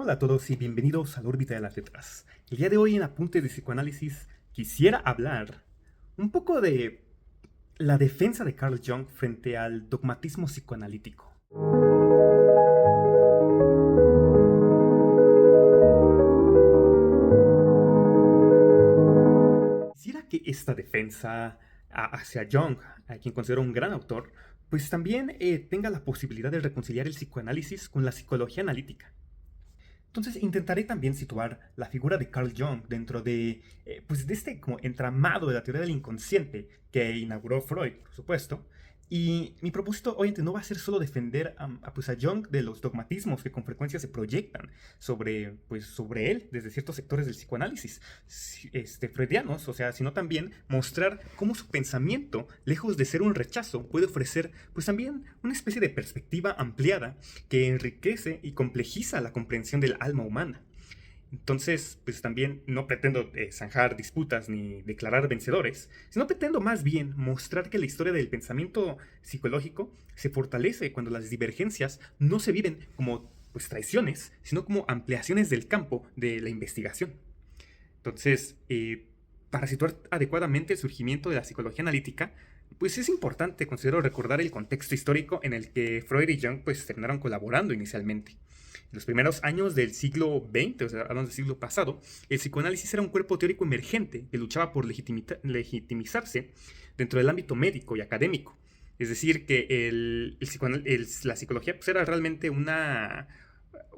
Hola a todos y bienvenidos a la órbita de las letras. El día de hoy en Apuntes de Psicoanálisis quisiera hablar un poco de la defensa de Carl Jung frente al dogmatismo psicoanalítico. Quisiera que esta defensa hacia Jung, a quien considero un gran autor, pues también tenga la posibilidad de reconciliar el psicoanálisis con la psicología analítica. Entonces intentaré también situar la figura de Carl Jung dentro de este como entramado de la teoría del inconsciente que inauguró Freud, por supuesto. Y mi propósito obviamente no va a ser solo defender a Jung de los dogmatismos que con frecuencia se proyectan sobre él desde ciertos sectores del psicoanálisis freudianos, o sea, sino también mostrar cómo su pensamiento, lejos de ser un rechazo, puede ofrecer pues también una especie de perspectiva ampliada que enriquece y complejiza la comprensión del alma humana. Entonces, pues también no pretendo zanjar disputas ni declarar vencedores, sino pretendo más bien mostrar que la historia del pensamiento psicológico se fortalece cuando las divergencias no se viven como pues traiciones, sino como ampliaciones del campo de la investigación. Entonces, para situar adecuadamente el surgimiento de la psicología analítica, pues es importante, considero, recordar el contexto histórico en el que Freud y Jung pues terminaron colaborando inicialmente. En los primeros años del siglo XX, o sea, hablando del siglo pasado, el psicoanálisis era un cuerpo teórico emergente que luchaba por legitimizarse dentro del ámbito médico y académico. Es decir, que la psicología pues, era realmente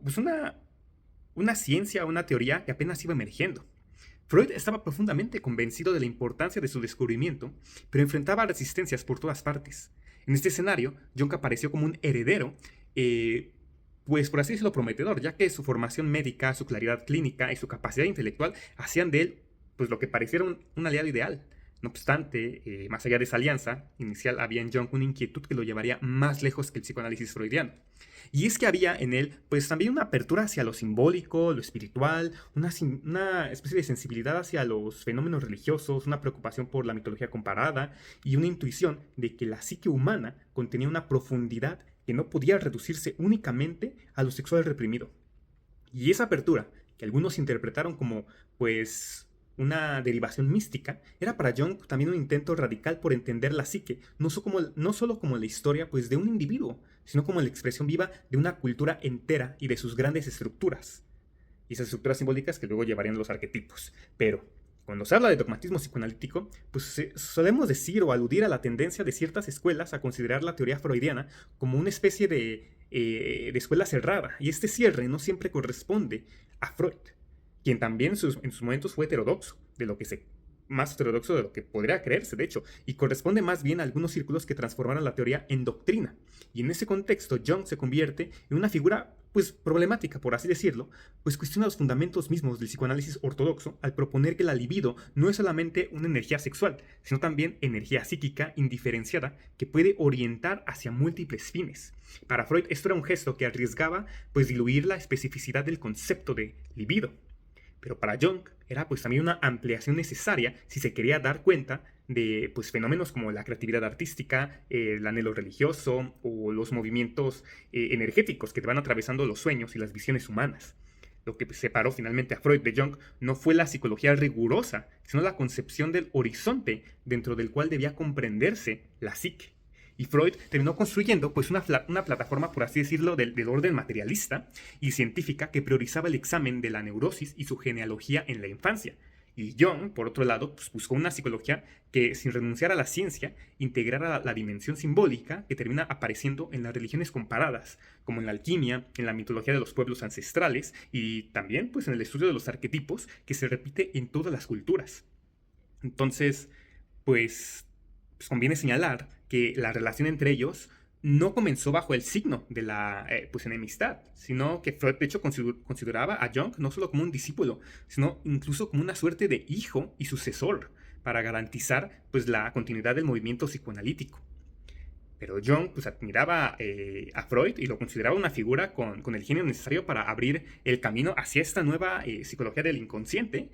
pues una ciencia, una teoría que apenas iba emergiendo. Freud estaba profundamente convencido de la importancia de su descubrimiento, pero enfrentaba resistencias por todas partes. En este escenario, Jung apareció como un heredero, pues por así decirlo prometedor, ya que su formación médica, su claridad clínica y su capacidad intelectual hacían de él pues lo que pareciera un aliado ideal. No obstante, más allá de esa alianza inicial, había en Jung una inquietud que lo llevaría más lejos que el psicoanálisis freudiano. Y es que había en él, pues también una apertura hacia lo simbólico, lo espiritual, una especie de sensibilidad hacia los fenómenos religiosos, una preocupación por la mitología comparada y una intuición de que la psique humana contenía una profundidad que no podía reducirse únicamente a lo sexual reprimido. Y esa apertura, que algunos interpretaron como, pues, una derivación mística, era para Jung también un intento radical por entender la psique, no solo como la historia pues, de un individuo, sino como la expresión viva de una cultura entera y de sus grandes estructuras. Y esas estructuras simbólicas que luego llevarían a los arquetipos. Pero, cuando se habla de dogmatismo psicoanalítico, pues solemos decir o aludir a la tendencia de ciertas escuelas a considerar la teoría freudiana como una especie de escuela cerrada, y este cierre no siempre corresponde a Freud, quien también en sus momentos fue heterodoxo, más heterodoxo de lo que podría creerse, de hecho, y corresponde más bien a algunos círculos que transformaron la teoría en doctrina. Y en ese contexto, Jung se convierte en una figura, pues, problemática, por así decirlo, pues cuestiona los fundamentos mismos del psicoanálisis ortodoxo al proponer que la libido no es solamente una energía sexual, sino también energía psíquica indiferenciada que puede orientar hacia múltiples fines. Para Freud esto era un gesto que arriesgaba, pues, diluir la especificidad del concepto de libido. Pero para Jung era pues también una ampliación necesaria si se quería dar cuenta de pues, fenómenos como la creatividad artística, el anhelo religioso o los movimientos energéticos que te van atravesando los sueños y las visiones humanas. Lo que separó finalmente a Freud de Jung no fue la psicología rigurosa, sino la concepción del horizonte dentro del cual debía comprenderse la psique. Y Freud terminó construyendo pues, una plataforma, por así decirlo, del orden materialista y científica que priorizaba el examen de la neurosis y su genealogía en la infancia. Y Jung, por otro lado, pues, buscó una psicología que, sin renunciar a la ciencia, integrara la dimensión simbólica que termina apareciendo en las religiones comparadas, como en la alquimia, en la mitología de los pueblos ancestrales y también pues, en el estudio de los arquetipos que se repite en todas las culturas. Entonces, pues conviene señalar que la relación entre ellos no comenzó bajo el signo de la pues enemistad, sino que Freud de hecho consideraba a Jung no solo como un discípulo, sino incluso como una suerte de hijo y sucesor para garantizar pues la continuidad del movimiento psicoanalítico. Pero Jung pues, admiraba a Freud y lo consideraba una figura con el genio necesario para abrir el camino hacia esta nueva psicología del inconsciente,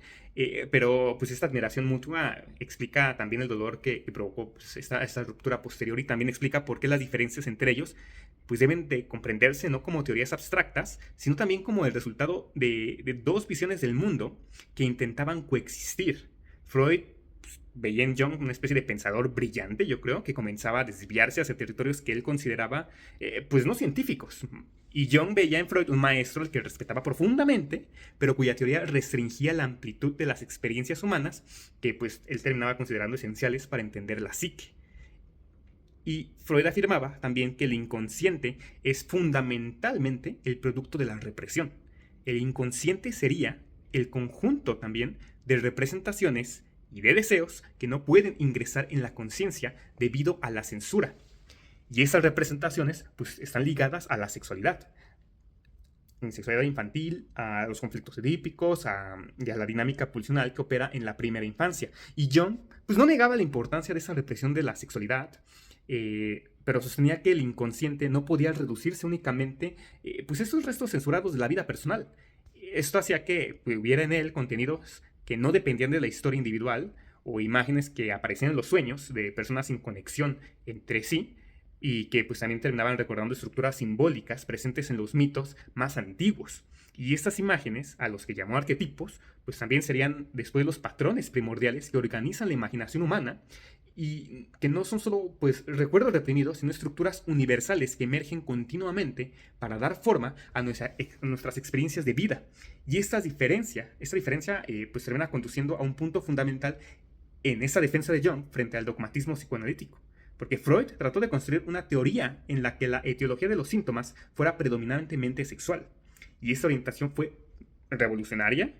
pero pues esta admiración mutua explica también el dolor que provocó pues, esta ruptura posterior y también explica por qué las diferencias entre ellos pues deben de comprenderse no como teorías abstractas, sino también como el resultado de dos visiones del mundo que intentaban coexistir. Freud veía en Jung una especie de pensador brillante, yo creo, que comenzaba a desviarse hacia territorios que él consideraba, pues no científicos. Y Jung veía en Freud un maestro al que respetaba profundamente, pero cuya teoría restringía la amplitud de las experiencias humanas que pues él terminaba considerando esenciales para entender la psique. Y Freud afirmaba también que el inconsciente es fundamentalmente el producto de la represión. El inconsciente sería el conjunto también de representaciones y de deseos que no pueden ingresar en la conciencia debido a la censura. Y esas representaciones pues, están ligadas a la sexualidad. En sexualidad infantil, a los conflictos edípicos y a la dinámica pulsional que opera en la primera infancia. Y Jung pues, no negaba la importancia de esa represión de la sexualidad, pero sostenía que el inconsciente no podía reducirse únicamente pues esos restos censurados de la vida personal. Esto hacía que hubiera en él contenidos que no dependían de la historia individual o imágenes que aparecían en los sueños de personas sin conexión entre sí y que pues también terminaban recordando estructuras simbólicas presentes en los mitos más antiguos. Y estas imágenes, a los que llamó arquetipos, pues también serían después los patrones primordiales que organizan la imaginación humana y que no son solo pues recuerdos reprimidos, sino estructuras universales que emergen continuamente para dar forma a nuestras experiencias de vida. Y esta diferencia pues termina conduciendo a un punto fundamental en esa defensa de Jung frente al dogmatismo psicoanalítico. Porque Freud trató de construir una teoría en la que la etiología de los síntomas fuera predominantemente sexual. Y esta orientación fue revolucionaria,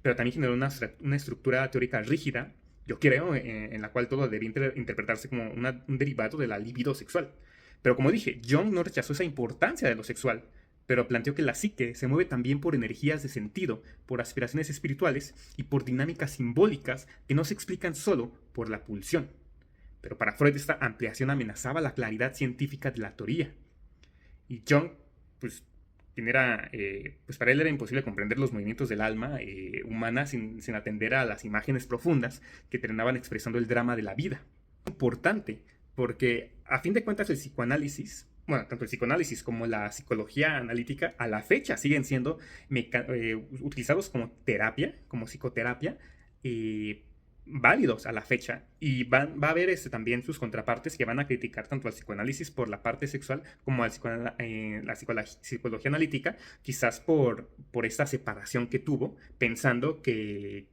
pero también generó una estructura teórica rígida, yo creo, en la cual todo debía interpretarse como un derivado de la libido sexual. Pero como dije, Jung no rechazó esa importancia de lo sexual, pero planteó que la psique se mueve también por energías de sentido, por aspiraciones espirituales y por dinámicas simbólicas que no se explican solo por la pulsión. Pero para Freud esta ampliación amenazaba la claridad científica de la teoría. Y Jung, pues, pues para él era imposible comprender los movimientos del alma humana sin atender a las imágenes profundas que terminaban expresando el drama de la vida. Importante, porque a fin de cuentas el psicoanálisis, bueno, tanto el psicoanálisis como la psicología analítica a la fecha siguen siendo utilizados como terapia, como psicoterapia, válidos a la fecha, y va a haber también sus contrapartes que van a criticar tanto al psicoanálisis por la parte sexual como a la psicología analítica, quizás por esta separación que tuvo, pensando que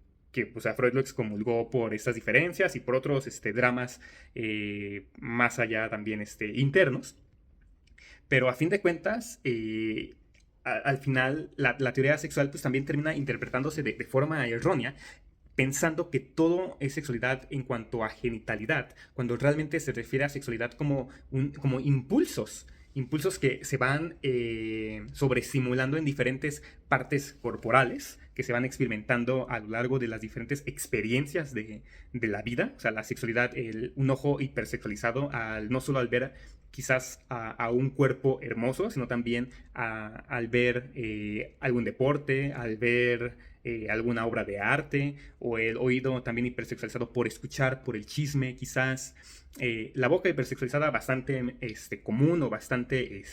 pues, a Freud lo excomulgó por estas diferencias y por otros dramas más allá también internos. Pero a fin de cuentas, al final, la teoría sexual pues, también termina interpretándose de forma errónea, pensando que todo es sexualidad en cuanto a genitalidad, cuando realmente se refiere a sexualidad como impulsos que se van sobreestimulando en diferentes partes corporales, que se van experimentando a lo largo de las diferentes experiencias de la vida. O sea, la sexualidad, un ojo hipersexualizado, no solo al ver quizás a un cuerpo hermoso, sino también al ver algún deporte, al ver alguna obra de arte, o el oído también hipersexualizado por escuchar, por el chisme quizás, la boca hipersexualizada bastante común o bastante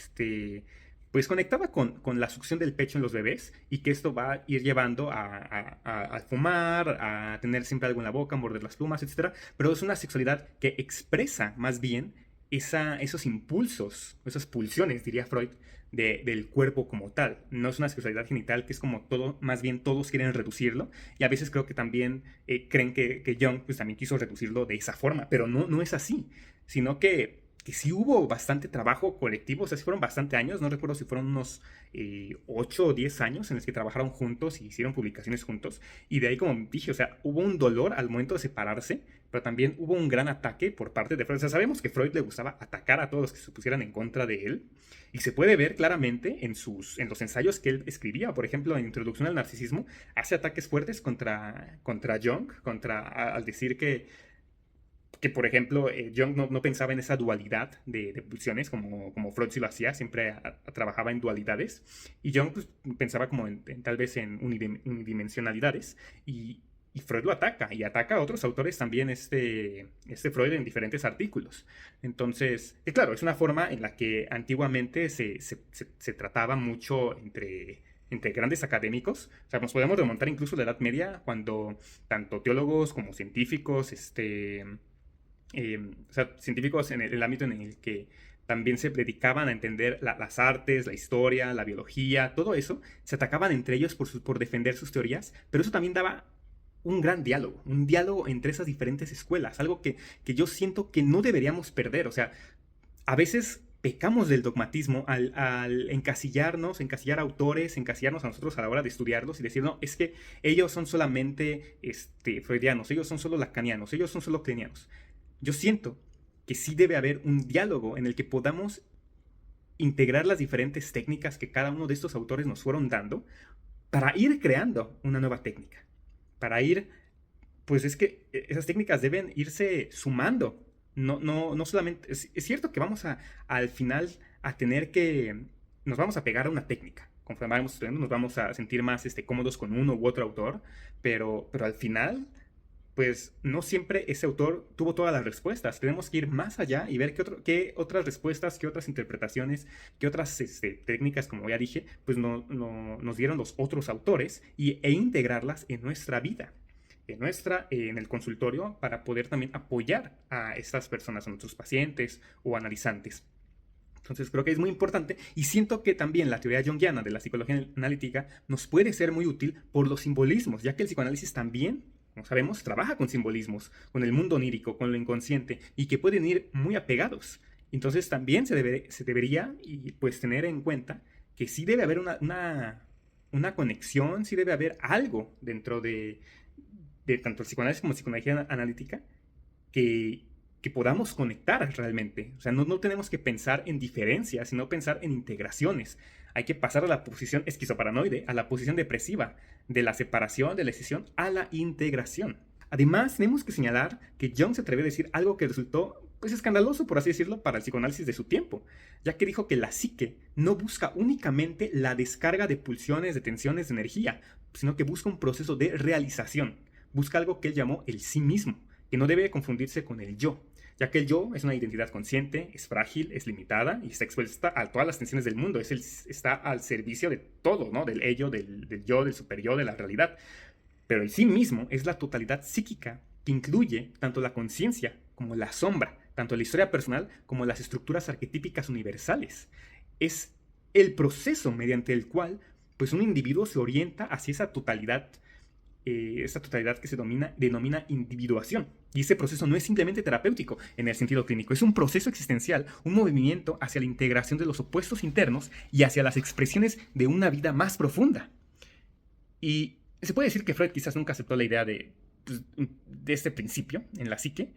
pues conectada con la succión del pecho en los bebés, y que esto va a ir llevando a fumar, a tener siempre algo en la boca, a morder las plumas, etc. Pero es una sexualidad que expresa más bien esos impulsos, esas pulsiones, diría Freud, del cuerpo como tal. No es una sexualidad genital que es como todo, más bien todos quieren reducirlo, y a veces creo que también creen que Jung pues, también quiso reducirlo de esa forma, pero no es así, sino que sí hubo bastante trabajo colectivo. O sea, sí fueron bastante años, no recuerdo si fueron unos 8 o 10 años en los que trabajaron juntos y hicieron publicaciones juntos, y de ahí, como dije, o sea, hubo un dolor al momento de separarse, pero también hubo un gran ataque por parte de Freud. O sea, sabemos que Freud le gustaba atacar a todos los que se pusieran en contra de él, y se puede ver claramente en los ensayos que él escribía. Por ejemplo, en Introducción al Narcisismo, hace ataques fuertes contra Jung, al decir que por ejemplo, Jung no pensaba en esa dualidad de pulsiones como Freud sí lo hacía, siempre trabajaba en dualidades, y Jung pues, pensaba como tal vez en unidimensionalidades, y y Freud lo ataca, y ataca a otros autores también este Freud en diferentes artículos. Entonces, claro, es una forma en la que antiguamente se trataba mucho entre grandes académicos. O sea, nos podemos remontar incluso a la Edad Media, cuando tanto teólogos como científicos, o sea, científicos en el ámbito en el que también se dedicaban a entender las artes, la historia, la biología, todo eso, se atacaban entre ellos por defender sus teorías, pero eso también daba un diálogo entre esas diferentes escuelas, algo que yo siento que no deberíamos perder. O sea, a veces pecamos del dogmatismo al encasillar autores, encasillarnos a nosotros a la hora de estudiarlos y decir, no, es que ellos son solamente freudianos, ellos son solo lacanianos, ellos son solo kleinianos. Yo siento que sí debe haber un diálogo en el que podamos integrar las diferentes técnicas que cada uno de estos autores nos fueron dando para ir creando una nueva técnica. Para ir, pues es que esas técnicas deben irse sumando. No solamente, es cierto que al final a tener que, nos vamos a pegar a una técnica. Conforme vamos estudiando, nos vamos a sentir más cómodos con uno u otro autor, pero al final pues no siempre ese autor tuvo todas las respuestas. Tenemos que ir más allá y ver qué otras respuestas, qué otras interpretaciones, qué otras técnicas, como ya dije, pues nos dieron los otros autores e integrarlas en nuestra vida, en el consultorio, para poder también apoyar a estas personas, a nuestros pacientes o analizantes. Entonces creo que es muy importante, y siento que también la teoría junguiana de la psicología analítica nos puede ser muy útil por los simbolismos, ya que el psicoanálisis también, como sabemos, trabaja con simbolismos, con el mundo onírico, con lo inconsciente, y que pueden ir muy apegados. Entonces también se debería y pues tener en cuenta que sí debe haber una conexión, sí debe haber algo dentro de tanto el psicoanálisis como psicología analítica que podamos conectar realmente. O sea, no tenemos que pensar en diferencias, sino pensar en integraciones. Hay que pasar a la posición esquizoparanoide, a la posición depresiva, de la separación, de la escisión, a la integración. Además, tenemos que señalar que Jung se atrevió a decir algo que resultó pues escandaloso, por así decirlo, para el psicoanálisis de su tiempo, ya que dijo que la psique no busca únicamente la descarga de pulsiones, de tensiones, de energía, sino que busca un proceso de realización. Busca algo que él llamó el sí mismo, que no debe confundirse con el yo, ya que el yo es una identidad consciente, es frágil, es limitada y está expuesta a todas las tensiones del mundo. Está al servicio de todo, ¿no? Del ello, del yo, del superyo, de la realidad. Pero el sí mismo es la totalidad psíquica que incluye tanto la conciencia como la sombra, tanto la historia personal como las estructuras arquetípicas universales. Es el proceso mediante el cual pues, un individuo se orienta hacia esa totalidad que se denomina individuación. Y ese proceso no es simplemente terapéutico en el sentido clínico, es un proceso existencial, un movimiento hacia la integración de los opuestos internos y hacia las expresiones de una vida más profunda. Y se puede decir que Freud quizás nunca aceptó la idea de este principio en la psique,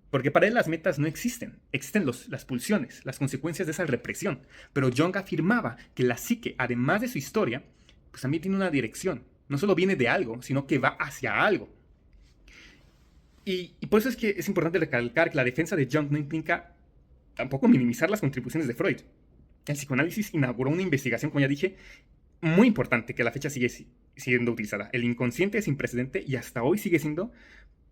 porque para él las metas no existen, existen las pulsiones, las consecuencias de esa represión. Pero Jung afirmaba que la psique, además de su historia, pues también tiene una dirección. No solo viene de algo, sino que va hacia algo. Y por eso es que es importante recalcar que la defensa de Jung no implica tampoco minimizar las contribuciones de Freud. El psicoanálisis inauguró una investigación, como ya dije, muy importante, que a la fecha sigue siendo utilizada. El inconsciente es sin precedente y hasta hoy sigue siendo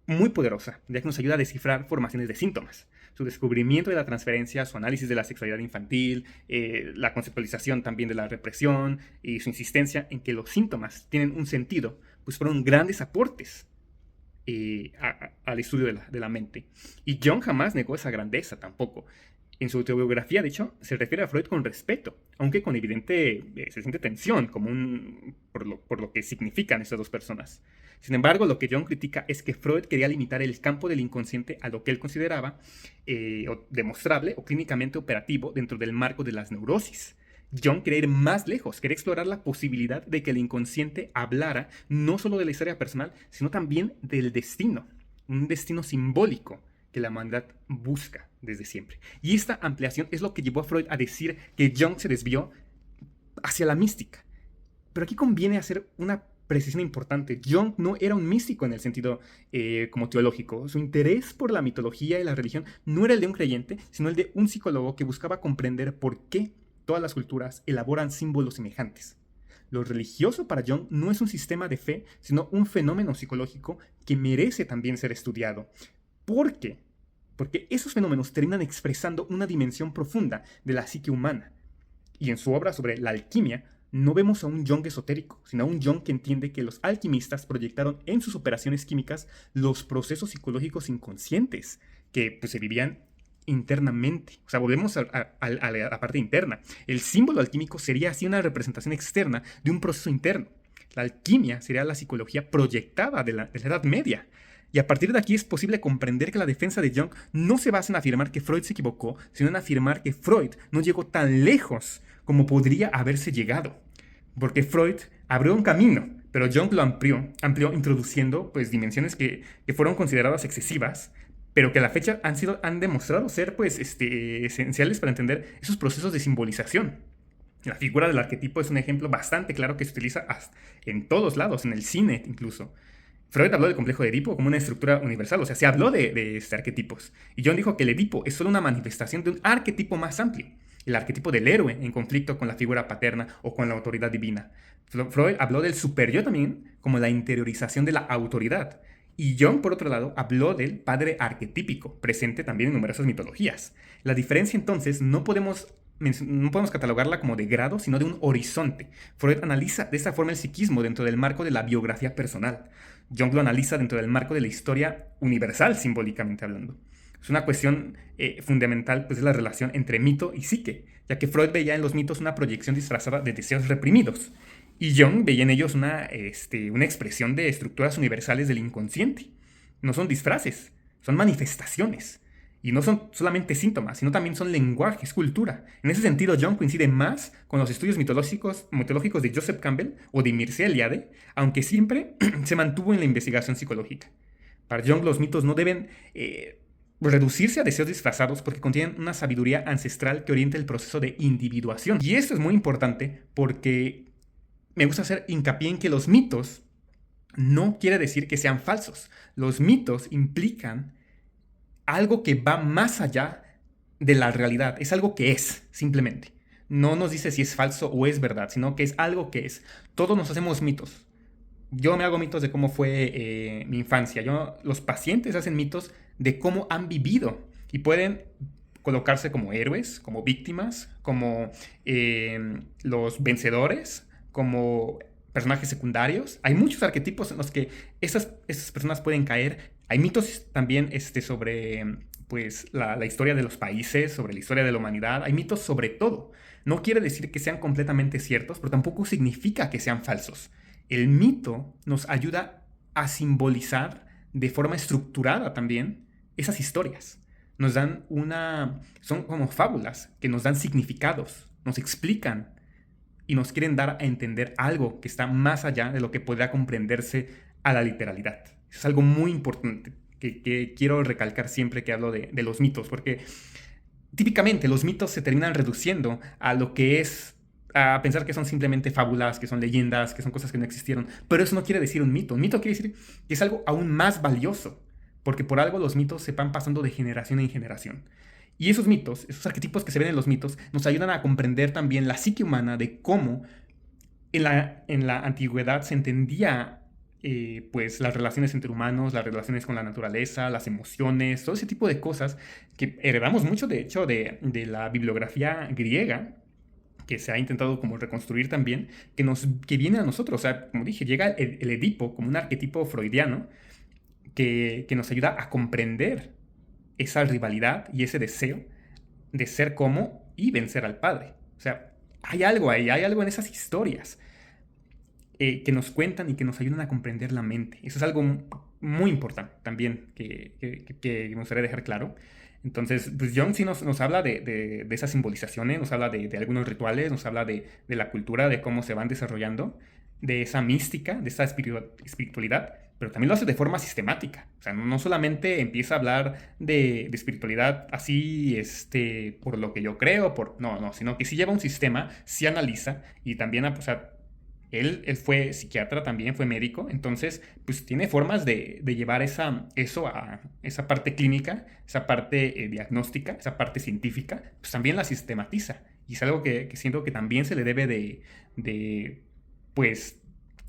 muy poderosa, ya que nos ayuda a descifrar formaciones de síntomas. Su descubrimiento de la transferencia, su análisis de la sexualidad infantil, la conceptualización también de la represión y su insistencia en que los síntomas tienen un sentido, pues fueron grandes aportes al estudio de la mente. Y Jung jamás negó esa grandeza tampoco. En su autobiografía, de hecho, se refiere a Freud con respeto, aunque con evidente se siente tensión por lo que significan estas dos personas. Sin embargo, lo que Jung critica es que Freud quería limitar el campo del inconsciente a lo que él consideraba demostrable o clínicamente operativo dentro del marco de las neurosis. Jung quería ir más lejos, quería explorar la posibilidad de que el inconsciente hablara no solo de la historia personal, sino también del destino, un destino simbólico que la humanidad busca desde siempre. Y esta ampliación es lo que llevó a Freud a decir que Jung se desvió hacia la mística. Pero aquí conviene hacer una precisión importante. Jung no era un místico en el sentido como teológico. Su interés por la mitología y la religión no era el de un creyente, sino el de un psicólogo que buscaba comprender por qué todas las culturas elaboran símbolos semejantes. Lo religioso para Jung no es un sistema de fe, sino un fenómeno psicológico que merece también ser estudiado. ¿Por qué? Porque esos fenómenos terminan expresando una dimensión profunda de la psique humana. Y en su obra sobre la alquimia, no vemos a un Jung esotérico, sino a un Jung que entiende que los alquimistas proyectaron en sus operaciones químicas los procesos psicológicos inconscientes que pues, se vivían internamente. O sea, volvemos a la parte interna. El símbolo alquímico sería así una representación externa de un proceso interno. La alquimia sería la psicología proyectada de la Edad Media. Y a partir de aquí es posible comprender que la defensa de Jung no se basa en afirmar que Freud se equivocó, sino en afirmar que Freud no llegó tan lejos como podría haberse llegado. Porque Freud abrió un camino, pero Jung lo amplió introduciendo pues, dimensiones que fueron consideradas excesivas, pero que a la fecha han demostrado ser pues, esenciales para entender esos procesos de simbolización. La figura del arquetipo es un ejemplo bastante claro que se utiliza en todos lados, en el cine incluso. Freud habló del complejo de Edipo como una estructura universal, o sea, se habló de arquetipos. Y Jung dijo que el Edipo es solo una manifestación de un arquetipo más amplio, el arquetipo del héroe en conflicto con la figura paterna o con la autoridad divina. Freud habló del superyo también como la interiorización de la autoridad. Y Jung, por otro lado, habló del padre arquetípico, presente también en numerosas mitologías. La diferencia entonces no podemos catalogarla como de grado, sino de un horizonte. Freud analiza de esta forma el psiquismo dentro del marco de la biografía personal. Jung lo analiza dentro del marco de la historia universal, simbólicamente hablando. Es una cuestión fundamental, pues, es la relación entre mito y psique, ya que Freud veía en los mitos una proyección disfrazada de deseos reprimidos, y Jung veía en ellos una expresión de estructuras universales del inconsciente. No son disfraces, son manifestaciones. Y no son solamente síntomas, sino también son lenguaje, es cultura. En ese sentido, Jung coincide más con los estudios mitológicos de Joseph Campbell o de Mircea Eliade, aunque siempre se mantuvo en la investigación psicológica. Para Jung, los mitos no deben reducirse a deseos disfrazados porque contienen una sabiduría ancestral que orienta el proceso de individuación. Y esto es muy importante porque me gusta hacer hincapié en que los mitos no quiere decir que sean falsos. Los mitos implican algo que va más allá de la realidad. Es algo que es, simplemente. No nos dice si es falso o es verdad, sino que es algo que es. Todos nos hacemos mitos. Yo me hago mitos de cómo fue mi infancia. Los pacientes hacen mitos de cómo han vivido y pueden colocarse como héroes, como víctimas, como los vencedores, como personajes secundarios. Hay muchos arquetipos en los que esas personas pueden caer. Hay mitos también sobre pues, la historia de los países, sobre la historia de la humanidad. Hay mitos sobre todo. No quiere decir que sean completamente ciertos, pero tampoco significa que sean falsos. El mito nos ayuda a simbolizar de forma estructurada también esas historias. Son como fábulas que nos dan significados, nos explican y nos quieren dar a entender algo que está más allá de lo que podría comprenderse a la literalidad. Eso es algo muy importante que quiero recalcar siempre que hablo de los mitos, porque típicamente los mitos se terminan reduciendo a lo que es, a pensar que son simplemente fábulas, que son leyendas, que son cosas que no existieron. Pero eso no quiere decir un mito. Un mito quiere decir que es algo aún más valioso, porque por algo los mitos se van pasando de generación en generación. Y esos mitos, esos arquetipos que se ven en los mitos, nos ayudan a comprender también la psique humana de cómo en la antigüedad se entendía pues las relaciones entre humanos, las relaciones con la naturaleza, las emociones, todo ese tipo de cosas que heredamos mucho, de hecho, de la bibliografía griega, que se ha intentado como reconstruir también, que viene a nosotros. O sea, como dije, llega el Edipo como un arquetipo freudiano que nos ayuda a comprender esa rivalidad y ese deseo de ser como y vencer al padre. O sea, hay algo ahí, hay algo en esas historias que nos cuentan y que nos ayudan a comprender la mente. Eso es algo muy importante también que me gustaría dejar claro. Entonces, pues Jung sí nos habla de esas simbolizaciones, nos habla de algunos rituales, nos habla de la cultura, de cómo se van desarrollando, de esa mística, de esa espiritualidad, pero también lo hace de forma sistemática. O sea, no solamente empieza a hablar de espiritualidad así, por lo que yo creo, no, sino que sí lleva un sistema, sí analiza y también, o sea, él fue psiquiatra también, fue médico, entonces pues tiene formas de llevar eso a esa parte clínica, esa parte diagnóstica, esa parte científica, pues también la sistematiza. Y es algo que siento que también se le debe de pues,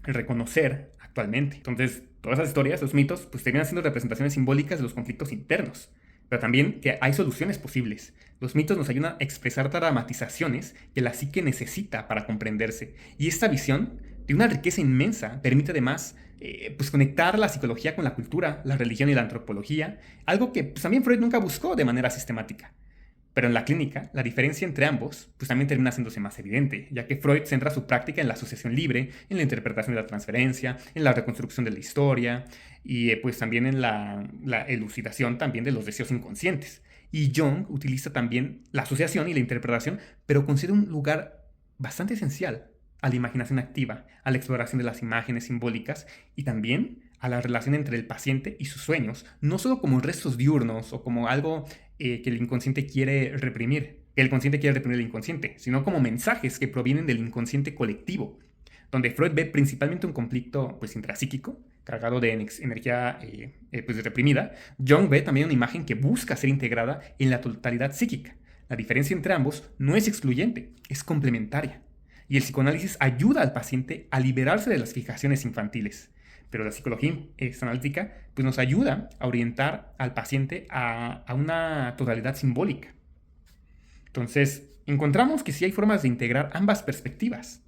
reconocer actualmente. Entonces, todas esas historias, los mitos, pues terminan siendo representaciones simbólicas de los conflictos internos, pero también que hay soluciones posibles. Los mitos nos ayudan a expresar dramatizaciones que la psique necesita para comprenderse, y esta visión de una riqueza inmensa permite además pues conectar la psicología con la cultura, la religión y la antropología, algo que pues, también Freud nunca buscó de manera sistemática. Pero en la clínica, la diferencia entre ambos pues también termina haciéndose más evidente, ya que Freud centra su práctica en la asociación libre, en la interpretación de la transferencia, en la reconstrucción de la historia y pues también en la elucidación también de los deseos inconscientes. Y Jung utiliza también la asociación y la interpretación, pero concede un lugar bastante esencial a la imaginación activa, a la exploración de las imágenes simbólicas y también a la relación entre el paciente y sus sueños, no solo como restos diurnos o como algo que el inconsciente quiere reprimir, que el consciente quiere reprimir el inconsciente, sino como mensajes que provienen del inconsciente colectivo, donde Freud ve principalmente un conflicto pues, intrapsíquico, cargado de energía pues, reprimida. Jung ve también una imagen que busca ser integrada en la totalidad psíquica. La diferencia entre ambos no es excluyente, es complementaria. Y el psicoanálisis ayuda al paciente a liberarse de las fijaciones infantiles. Pero la psicología analítica pues, nos ayuda a orientar al paciente a una totalidad simbólica. Entonces, encontramos que sí hay formas de integrar ambas perspectivas.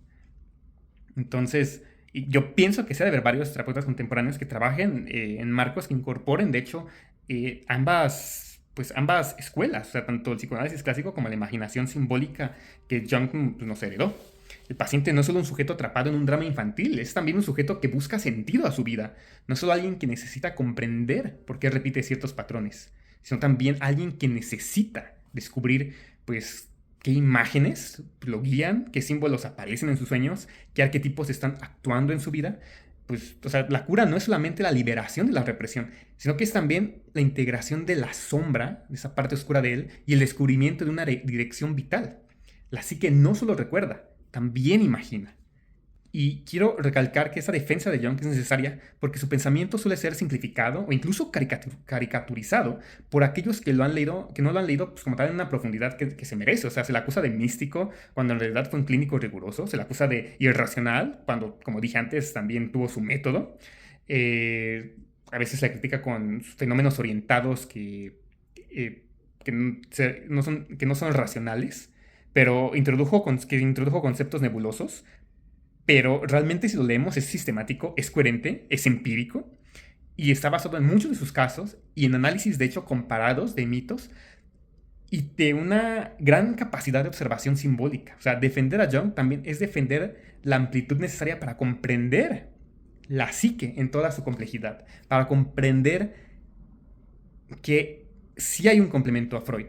Entonces, yo pienso que sí ha de haber varios terapeutas contemporáneos que trabajen en marcos que incorporen, de hecho, ambas escuelas, o sea, tanto el psicoanálisis clásico como la imaginación simbólica que Jung pues, nos heredó. El paciente no es solo un sujeto atrapado en un drama infantil, es también un sujeto que busca sentido a su vida. No es solo alguien que necesita comprender por qué repite ciertos patrones, sino también alguien que necesita descubrir, pues, qué imágenes lo guían, qué símbolos aparecen en sus sueños, qué arquetipos están actuando en su vida. Pues, o sea, la cura no es solamente la liberación de la represión, sino que es también la integración de la sombra, de esa parte oscura de él, y el descubrimiento de una dirección vital. La psique no solo recuerda, también imagina. Y quiero recalcar que esa defensa de Jung es necesaria porque su pensamiento suele ser simplificado o incluso caricaturizado por aquellos que lo han leído, que no lo han leído pues, como tal en una profundidad que se merece. O sea, se le acusa de místico cuando en realidad fue un clínico riguroso, se le acusa de irracional cuando, como dije antes, también tuvo su método. A veces se le critica con fenómenos orientados que no son racionales, pero que introdujo conceptos nebulosos. Pero realmente si lo leemos es sistemático, es coherente, es empírico y está basado en muchos de sus casos y en análisis de hecho comparados de mitos y de una gran capacidad de observación simbólica. O sea, defender a Jung también es defender la amplitud necesaria para comprender la psique en toda su complejidad, para comprender que sí hay un complemento a Freud.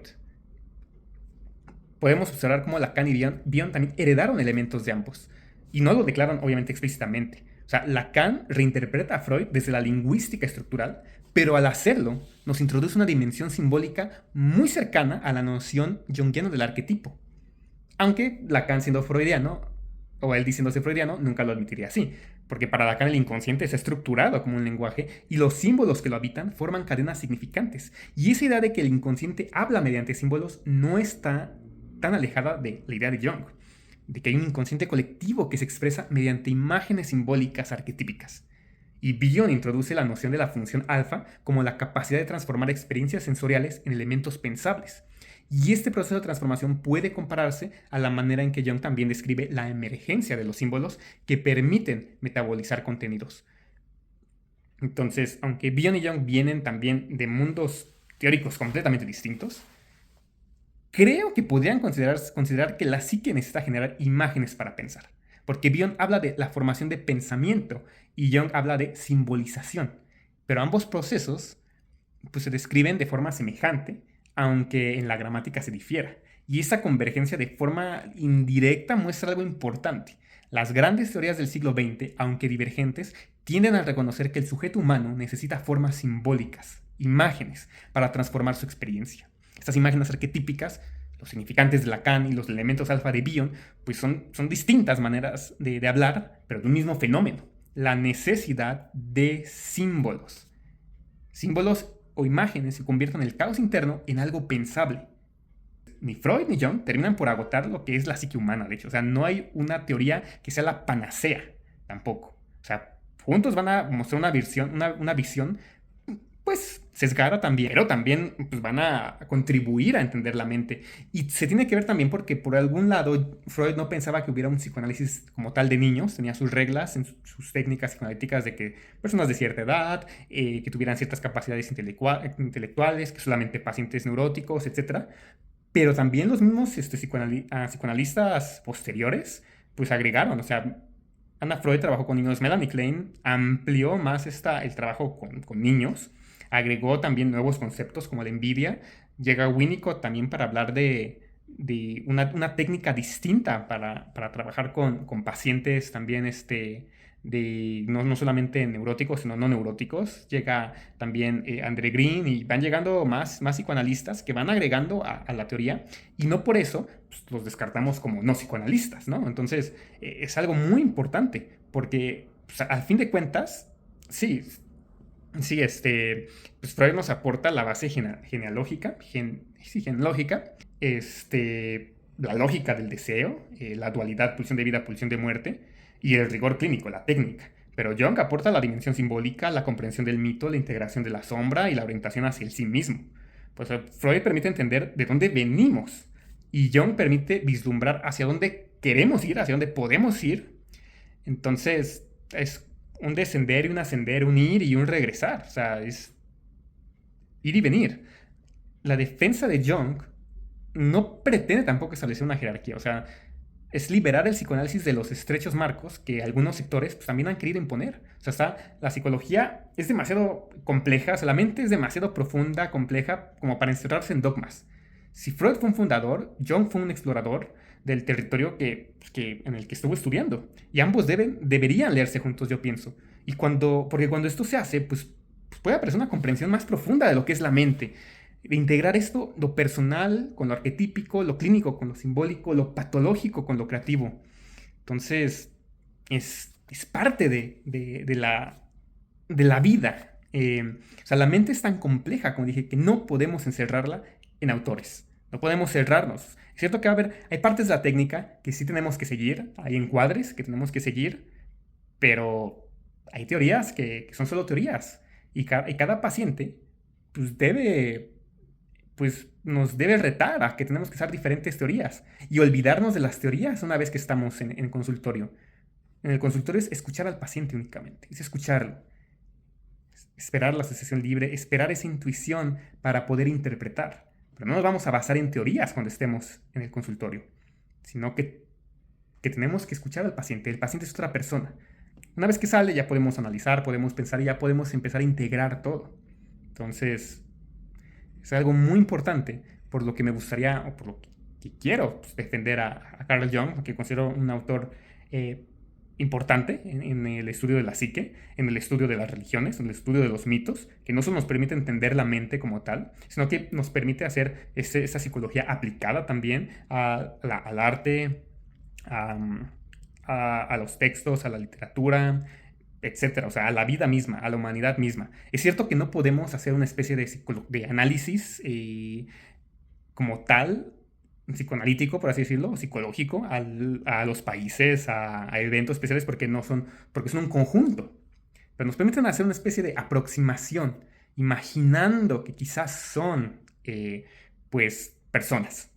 Podemos observar cómo Lacan y Bion también heredaron elementos de ambos. Y no lo declaran obviamente explícitamente. O sea, Lacan reinterpreta a Freud desde la lingüística estructural, pero al hacerlo nos introduce una dimensión simbólica muy cercana a la noción junguiana del arquetipo. Aunque Lacan siendo freudiano, o él diciéndose freudiano, nunca lo admitiría así, porque para Lacan el inconsciente está estructurado como un lenguaje y los símbolos que lo habitan forman cadenas significantes. Y esa idea de que el inconsciente habla mediante símbolos no está tan alejada de la idea de Jung, de que hay un inconsciente colectivo que se expresa mediante imágenes simbólicas arquetípicas. Y Bion introduce la noción de la función alfa como la capacidad de transformar experiencias sensoriales en elementos pensables. Y este proceso de transformación puede compararse a la manera en que Jung también describe la emergencia de los símbolos que permiten metabolizar contenidos. Entonces, aunque Bion y Jung vienen también de mundos teóricos completamente distintos, creo que podrían considerar que la psique necesita generar imágenes para pensar, porque Bion habla de la formación de pensamiento y Jung habla de simbolización, pero ambos procesos pues, se describen de forma semejante, aunque en la gramática se difiera, y esa convergencia de forma indirecta muestra algo importante. Las grandes teorías del siglo XX, aunque divergentes, tienden a reconocer que el sujeto humano necesita formas simbólicas, imágenes, para transformar su experiencia. Estas imágenes arquetípicas, los significantes de Lacan y los elementos alfa de Bion, pues son distintas maneras de hablar, pero de un mismo fenómeno, la necesidad de símbolos. Símbolos o imágenes que conviertan el caos interno en algo pensable. Ni Freud ni Jung terminan por agotar lo que es la psique humana, de hecho. O sea, no hay una teoría que sea la panacea. tampoco. O sea, juntos van a mostrar una visión pues sesgada también, pero también pues, van a contribuir a entender la mente. Y se tiene que ver también porque por algún lado Freud no pensaba que hubiera un psicoanálisis como tal de niños, tenía sus reglas, en sus técnicas psicoanalíticas de que personas de cierta edad, que tuvieran ciertas capacidades intelectuales, que solamente pacientes neuróticos, etcétera. Pero también los mismos psicoanalistas posteriores pues agregaron, o sea, Anna Freud trabajó con niños, Melanie Klein amplió más el trabajo con niños, agregó también nuevos conceptos como la envidia, llega Winnicott también para hablar de una técnica distinta para trabajar con pacientes también no solamente neuróticos, sino no neuróticos. Llega también André Green y van llegando más psicoanalistas que van agregando a la teoría y no por eso pues, los descartamos como no psicoanalistas, ¿no? Entonces es algo muy importante porque pues, al fin de cuentas, sí, sí, pues Freud nos aporta la base genealógica, sí, genealógica, la lógica del deseo, la dualidad, pulsión de vida, pulsión de muerte, y el rigor clínico, la técnica. Pero Jung aporta la dimensión simbólica, la comprensión del mito, la integración de la sombra y la orientación hacia el sí mismo. Pues Freud permite entender de dónde venimos y Jung permite vislumbrar hacia dónde queremos ir, hacia dónde podemos ir. Entonces, es un descender y un ascender, un ir y un regresar. O sea, es ir y venir. La defensa de Jung no pretende tampoco establecer una jerarquía. O sea, es liberar el psicoanálisis de los estrechos marcos que algunos sectores pues, también han querido imponer. O sea, la psicología es demasiado compleja, o sea, la mente es demasiado profunda, compleja, como para encerrarse en dogmas. Si Freud fue un fundador, Jung fue un explorador del territorio en el que estuvo estudiando. Y ambos deberían leerse juntos, yo pienso. Porque cuando esto se hace, pues puede aparecer una comprensión más profunda de lo que es la mente. De integrar esto, lo personal con lo arquetípico, lo clínico con lo simbólico, lo patológico con lo creativo. Entonces, es parte de la vida. O sea, la mente es tan compleja, como dije, que no podemos encerrarla en autores. No podemos cerrarnos. Es cierto que hay partes de la técnica que sí tenemos que seguir, hay encuadres que tenemos que seguir, pero hay teorías que son solo teorías. Y cada paciente pues nos debe retar a que tenemos que usar diferentes teorías y olvidarnos de las teorías una vez que estamos en el consultorio. En el consultorio es escuchar al paciente únicamente, es escucharlo, esperar la asociación libre, esperar esa intuición para poder interpretar. Pero no nos vamos a basar en teorías cuando estemos en el consultorio, sino que tenemos que escuchar al paciente. El paciente es otra persona. Una vez que sale ya podemos analizar, podemos pensar y ya podemos empezar a integrar todo. Entonces, es algo muy importante por lo que me gustaría, o por lo que quiero pues, defender a Carl Jung, que considero un autor importante en el estudio de la psique, en el estudio de las religiones, en el estudio de los mitos, que no solo nos permite entender la mente como tal, sino que nos permite hacer esa psicología aplicada también al arte, a los textos, a la literatura, etcétera, o sea, a la vida misma, a la humanidad misma. Es cierto que no podemos hacer una especie de análisis como tal, psicoanalítico, por así decirlo, o psicológico, a los países, a eventos especiales, porque son un conjunto. Pero nos permiten hacer una especie de aproximación, imaginando que quizás son, pues, personas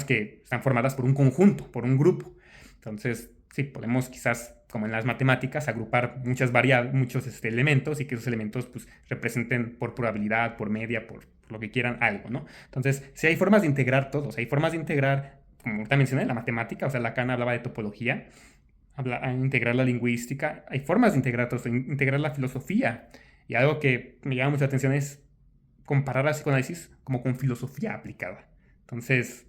que están formadas por un conjunto, por un grupo. Entonces, sí, podemos quizás, como en las matemáticas, agrupar muchos elementos y que esos elementos pues, representen por probabilidad, por media, por lo que quieran, algo, ¿no? Entonces, sí hay formas de integrar todos, hay formas de integrar, como te mencioné, la matemática, o sea, Lacan hablaba de topología, integrar la lingüística, hay formas de integrar todo esto, integrar la filosofía. Y algo que me llama mucha atención es comparar la psicoanálisis como con filosofía aplicada. Entonces,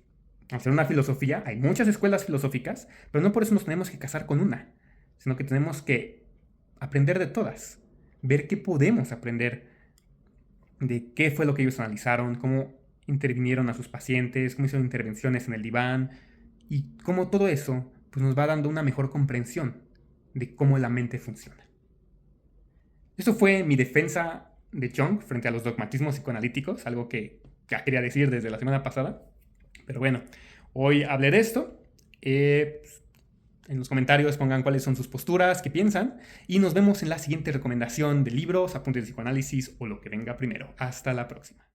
hacer una filosofía, hay muchas escuelas filosóficas, pero no por eso nos tenemos que casar con una, sino que tenemos que aprender de todas, ver qué podemos aprender de qué fue lo que ellos analizaron, cómo intervinieron a sus pacientes, cómo hicieron intervenciones en el diván y cómo todo eso pues, nos va dando una mejor comprensión de cómo la mente funciona. Eso fue mi defensa de Jung frente a los dogmatismos psicoanalíticos, algo que ya quería decir desde la semana pasada. Pero bueno, hoy hablé de esto. En los comentarios pongan cuáles son sus posturas, qué piensan, y nos vemos en la siguiente recomendación de libros, apuntes de psicoanálisis o lo que venga primero. Hasta la próxima.